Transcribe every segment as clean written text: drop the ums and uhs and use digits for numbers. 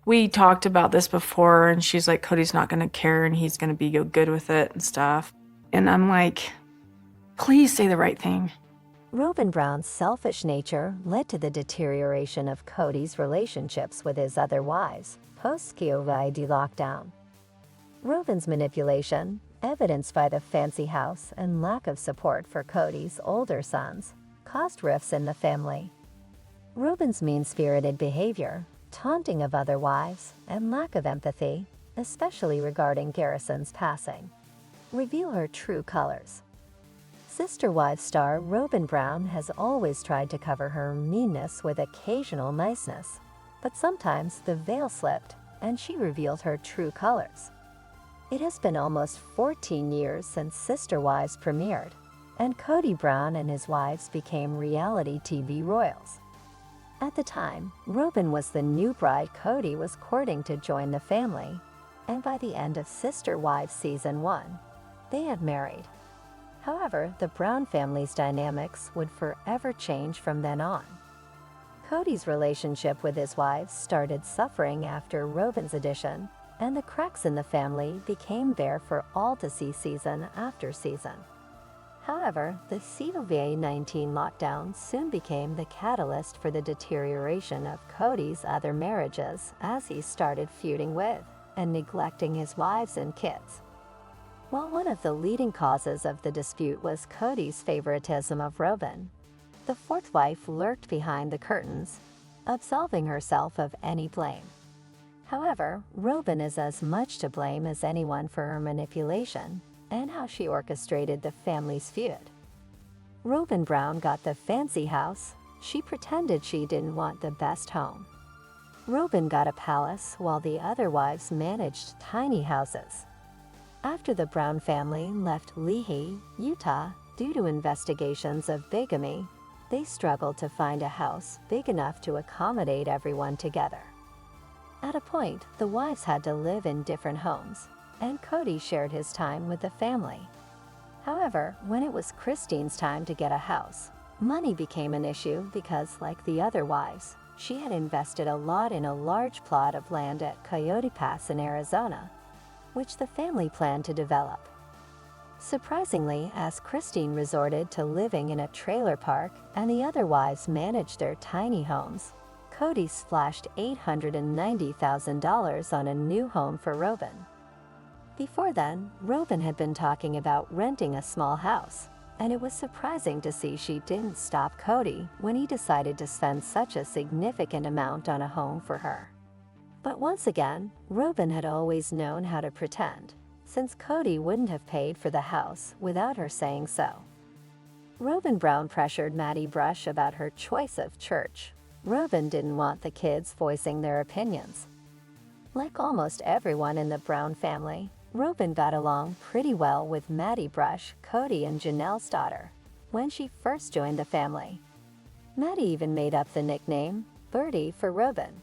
we talked about this before, and she's like, Kody's not gonna care and he's gonna be good with it and stuff. And I'm like, please say the right thing. Robyn Brown's selfish nature led to the deterioration of Kody's relationships with his other wives post-COVID lockdown. Robyn's manipulation, evidenced by the fancy house and lack of support for Kody's older sons, caused rifts in the family. Robyn's mean-spirited behavior, taunting of other wives, and lack of empathy, especially regarding Garrison's passing, reveal her true colors. Sister Wives star Robyn Brown has always tried to cover her meanness with occasional niceness, but sometimes the veil slipped and she revealed her true colors. It has been almost 14 years since Sister Wives premiered, and Kody Brown and his wives became reality TV royals. At the time, Robyn was the new bride Kody was courting to join the family, and by the end of Sister Wives Season 1, they had married. However, the Brown family's dynamics would forever change from then on. Kody's relationship with his wives started suffering after Robyn's addition, and the cracks in the family became bare for all to see season after season. However, the COVID-19 lockdown soon became the catalyst for the deterioration of Kody's other marriages as he started feuding with and neglecting his wives and kids. While one of the leading causes of the dispute was Kody's favoritism of Robyn, the fourth wife lurked behind the curtains, absolving herself of any blame. However, Robyn is as much to blame as anyone for her manipulation and how she orchestrated the family's feud. Robyn Brown got the fancy house. She pretended she didn't want the best home. Robyn got a palace while the other wives managed tiny houses. After the Brown family left Lehi, Utah, due to investigations of bigamy, they struggled to find a house big enough to accommodate everyone together. At a point, the wives had to live in different homes, and Kody shared his time with the family. However, when it was Christine's time to get a house, money became an issue because, like the other wives, she had invested a lot in a large plot of land at Coyote Pass in Arizona, which the family planned to develop. Surprisingly, as Christine resorted to living in a trailer park and the other wives managed their tiny homes, Kody splashed $890,000 on a new home for Robyn. Before then, Robyn had been talking about renting a small house, and it was surprising to see she didn't stop Kody when he decided to spend such a significant amount on a home for her. But once again, Robyn had always known how to pretend, since Kody wouldn't have paid for the house without her saying so. Robyn Brown pressured Maddie Brush about her choice of church. Robyn didn't want the kids voicing their opinions. Like almost everyone in the Brown family, Robyn got along pretty well with Maddie Brush, Kody and Janelle's daughter, when she first joined the family. Maddie even made up the nickname Birdie for Robyn.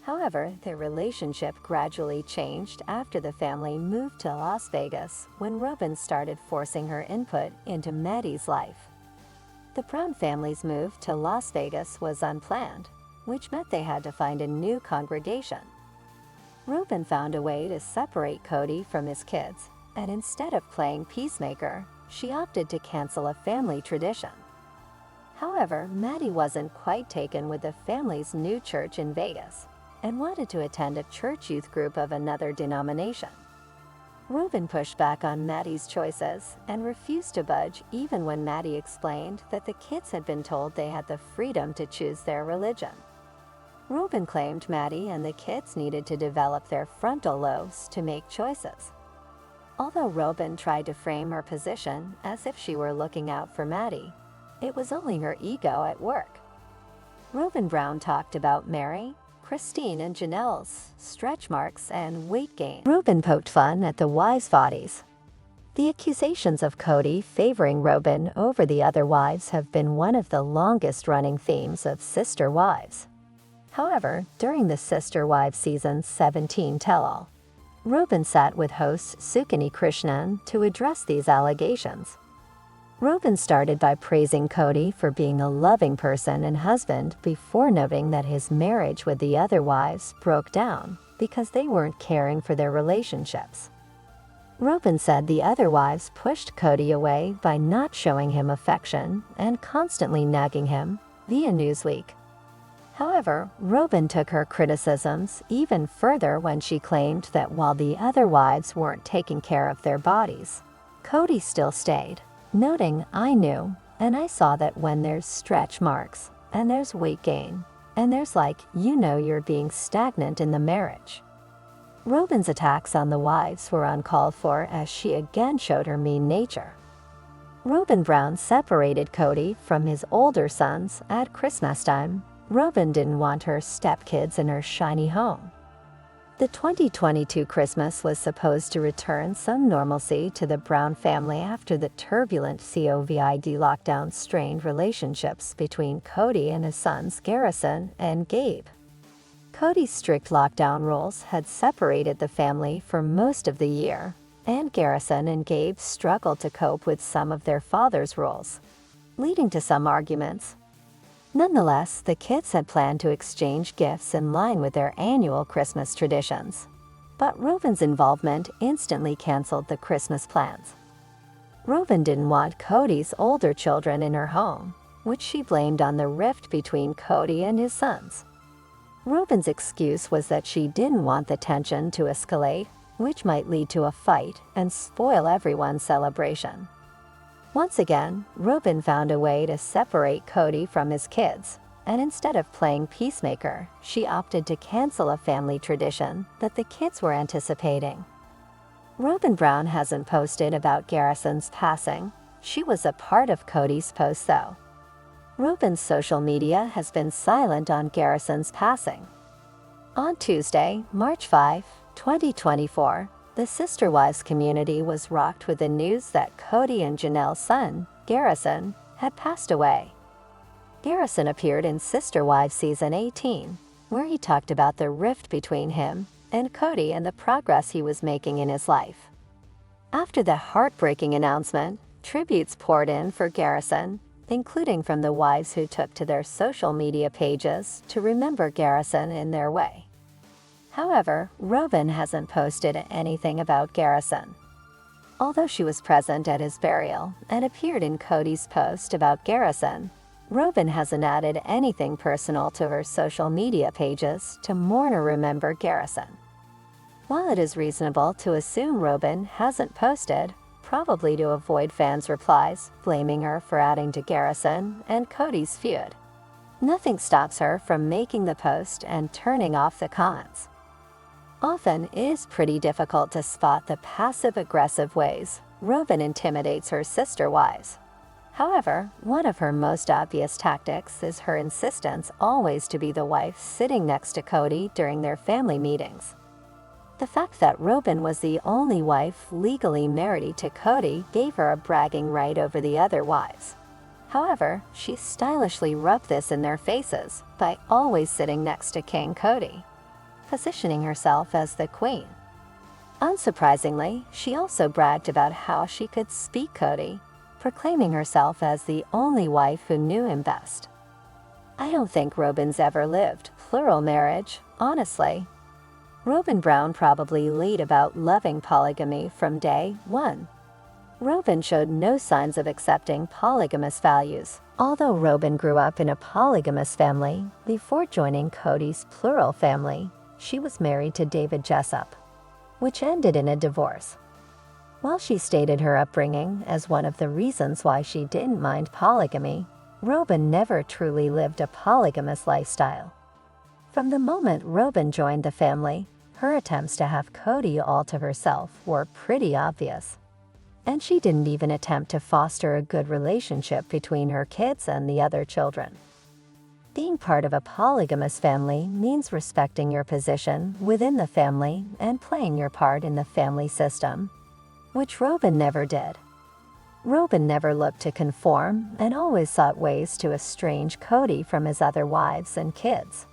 However, their relationship gradually changed after the family moved to Las Vegas when Robyn started forcing her input into Maddie's life. The Brown family's move to Las Vegas was unplanned, which meant they had to find a new congregation. Robyn found a way to separate Kody from his kids, and instead of playing peacemaker, she opted to cancel a family tradition. However, Maddie wasn't quite taken with the family's new church in Vegas and wanted to attend a church youth group of another denomination. Robyn pushed back on Maddie's choices and refused to budge even when Maddie explained that the kids had been told they had the freedom to choose their religion. Robyn claimed Maddie and the kids needed to develop their frontal lobes to make choices. Although Robyn tried to frame her position as if she were looking out for Maddie, it was only her ego at work. Robyn Brown talked about Meri, Christine and Janelle's stretch marks and weight gain. Robyn poked fun at the wives' bodies. The accusations of Kody favoring Robyn over the other wives have been one of the longest-running themes of Sister Wives. However, during the Sister Wives Season 17 tell-all, Robyn sat with host Sukani Krishnan to address these allegations. Robyn started by praising Kody for being a loving person and husband before noting that his marriage with the other wives broke down because they weren't caring for their relationships. Robyn said the other wives pushed Kody away by not showing him affection and constantly nagging him via Newsweek. However, Robyn took her criticisms even further when she claimed that while the other wives weren't taking care of their bodies, Kody still stayed, noting, "I knew, and I saw that when there's stretch marks, and there's weight gain, and there's you're being stagnant in the marriage." Robyn's attacks on the wives were uncalled for as she again showed her mean nature. Robyn Brown separated Kody from his older sons at Christmas time. Robyn didn't want her stepkids in her shiny home. The 2022 Christmas was supposed to return some normalcy to the Brown family after the turbulent COVID lockdown strained relationships between Kody and his sons Garrison and Gabe. Kody's strict lockdown rules had separated the family for most of the year, and Garrison and Gabe struggled to cope with some of their father's rules, leading to some arguments. Nonetheless, the kids had planned to exchange gifts in line with their annual Christmas traditions. But Robyn's involvement instantly canceled the Christmas plans. Robyn didn't want Kody's older children in her home, which she blamed on the rift between Kody and his sons. Robyn's excuse was that she didn't want the tension to escalate, which might lead to a fight and spoil everyone's celebration. Once again, Robyn found a way to separate Kody from his kids, and instead of playing peacemaker, she opted to cancel a family tradition that the kids were anticipating. Robyn Brown hasn't posted about Garrison's passing. She was a part of Kody's post though. Robyn's social media has been silent on Garrison's passing. On Tuesday, March 5, 2024, the Sister Wives community was rocked with the news that Kody and Janelle's son, Garrison, had passed away. Garrison appeared in Sister Wives Season 18, where he talked about the rift between him and Kody and the progress he was making in his life. After the heartbreaking announcement, tributes poured in for Garrison, including from the wives who took to their social media pages to remember Garrison in their way. However, Robyn hasn't posted anything about Garrison. Although she was present at his burial and appeared in Kody's post about Garrison, Robyn hasn't added anything personal to her social media pages to mourn or remember Garrison. While it is reasonable to assume Robyn hasn't posted, probably to avoid fans' replies blaming her for adding to Garrison and Kody's feud, nothing stops her from making the post and turning off the comments. Often, it is pretty difficult to spot the passive-aggressive ways Robyn intimidates her sister wives. However, one of her most obvious tactics is her insistence always to be the wife sitting next to Kody during their family meetings. The fact that Robyn was the only wife legally married to Kody gave her a bragging right over the other wives. However, she stylishly rubbed this in their faces by always sitting next to King Kody, positioning herself as the queen. Unsurprisingly, she also bragged about how she could speak Kody, proclaiming herself as the only wife who knew him best. I don't think Robyn's ever lived plural marriage, honestly. Robyn Brown probably lied about loving polygamy from day one. Robyn showed no signs of accepting polygamous values. Although Robyn grew up in a polygamous family, before joining Kody's plural family, she was married to David Jessup, which ended in a divorce. While she stated her upbringing as one of the reasons why she didn't mind polygamy, Robyn never truly lived a polygamous lifestyle. From the moment Robyn joined the family, her attempts to have Kody all to herself were pretty obvious. And she didn't even attempt to foster a good relationship between her kids and the other children. Being part of a polygamous family means respecting your position within the family and playing your part in the family system, which Robyn never did. Robyn never looked to conform and always sought ways to estrange Kody from his other wives and kids.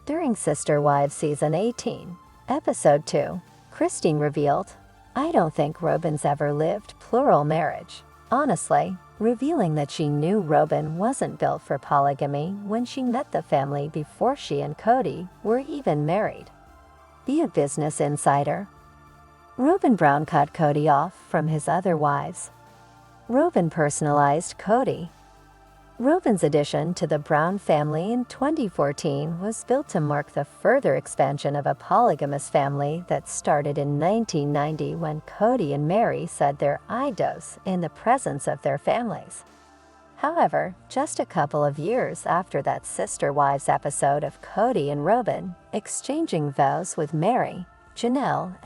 During Sister Wives Season 18, Episode 2, Christine revealed, "I don't think Robyn's ever lived plural marriage. honestly, revealing that she knew Robyn wasn't built for polygamy when she met the family before she and Kody were even married. Be a business insider. Robyn Brown cut Kody off from his other wives. Robyn personalized Kody. Robyn's addition to the Brown family in 2014 was built to mark the further expansion of a polygamous family that started in 1990 when Kody and Meri said their "I does" in the presence of their families. However, just a couple of years after that Sister Wives episode of Kody and Robyn exchanging vows with Meri, Janelle and